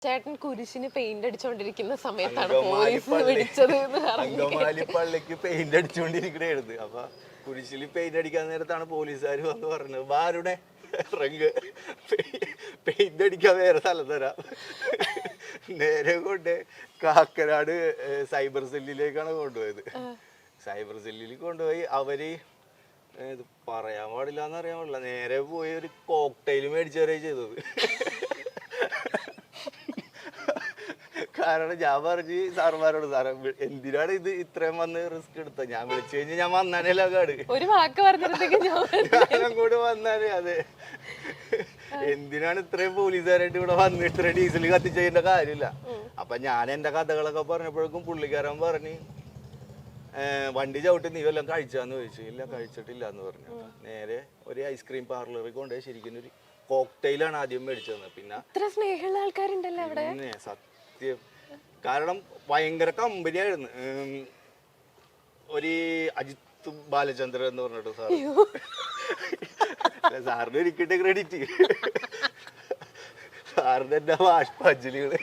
ചേട്ടൻ കുരിശിന് പെയിന്റ് അടിച്ചോണ്ടിരിക്കുന്ന സമയത്താണ് പോലീസ് പിടിച്ചത് അങ്കമാലി പള്ളിക്ക് പെയിന്റ് അടിച്ചുകൊണ്ടിരിക്കണായിരുന്നു. അപ്പൊ കുരിശിൽ പെയിന്റ് അടിക്കാൻ നേരത്താണ് പോലീസുകാർ വന്ന് പറഞ്ഞത്, വാരുടെ റങ്ക് പെയിന്റ് അടിക്കാൻ വേറെ സ്ഥലം തരാം. നേരെ കൊണ്ട് കാക്കനാട് സൈബർ സെല്ലിലേക്കാണ് കൊണ്ടുപോയത്. സൈബർ സെല്ലിൽ കൊണ്ടുപോയി അവര് ഇത് പറയാൻ പാടില്ല എന്നറിയാൻ പാടില്ല, നേരെ പോയി ഒരു കോക്ടെയിൽ മേടിച്ചു വരെ ചെയ്തത്. കാരണം ഞാൻ പറഞ്ഞു സാറുമാരോട്, സാറേ എന്തിനാണ് ഇത് ഇത്രയും വന്ന് റിസ്ക് എടുത്തത്, ഞാൻ വിളിച്ചു കഴിഞ്ഞാൽ ഞാൻ വന്നാനല്ലോ കാട്, ഒരു വാക്ക് പറഞ്ഞിടത്തേക്ക് ഞാൻ കൂടെ വന്നാലേ. അതെ, എന്തിനാണ് ഇത്രയും പോലീസുകാരായിട്ട് ഇവിടെ വന്ന് ഇത്ര ഡീസൽ കത്തിച്ചതിന്റെ കാര്യമില്ല. അപ്പൊ ഞാൻ എന്റെ കഥകളൊക്കെ പറഞ്ഞപ്പോഴേക്കും പുള്ളിക്കാരൻ പറഞ്ഞ്, വണ്ടി ചവിട്ടി നീ വല്ലതും കഴിച്ചാന്ന് ചോദിച്ചു. ഇല്ല, കഴിച്ചിട്ടില്ല എന്ന് പറഞ്ഞു. നേരെ ഒരു ഐസ്ക്രീം പാർലറിൽ കൊണ്ടുപോയി ശരിക്കും ഒരു കോക്ടെയിലാണ് ആദ്യം മേടിച്ചത്. പിന്നെ ഇത്ര സ്നേഹമുള്ള ആൾക്കാരുണ്ടല്ലോ അവിടെ. സത്യം, കാരണം ഭയങ്കര കമ്പനിയായിരുന്നു. ഒരു അജിത് ബാലചന്ദ്രൻ എന്ന് പറഞ്ഞിട്ട് സാറിന് ഒരിക്കട്ടെ ക്രെഡിറ്റ്, സാറിന്റെ എന്റെ ബാഷ്പാഞ്ജലികള്.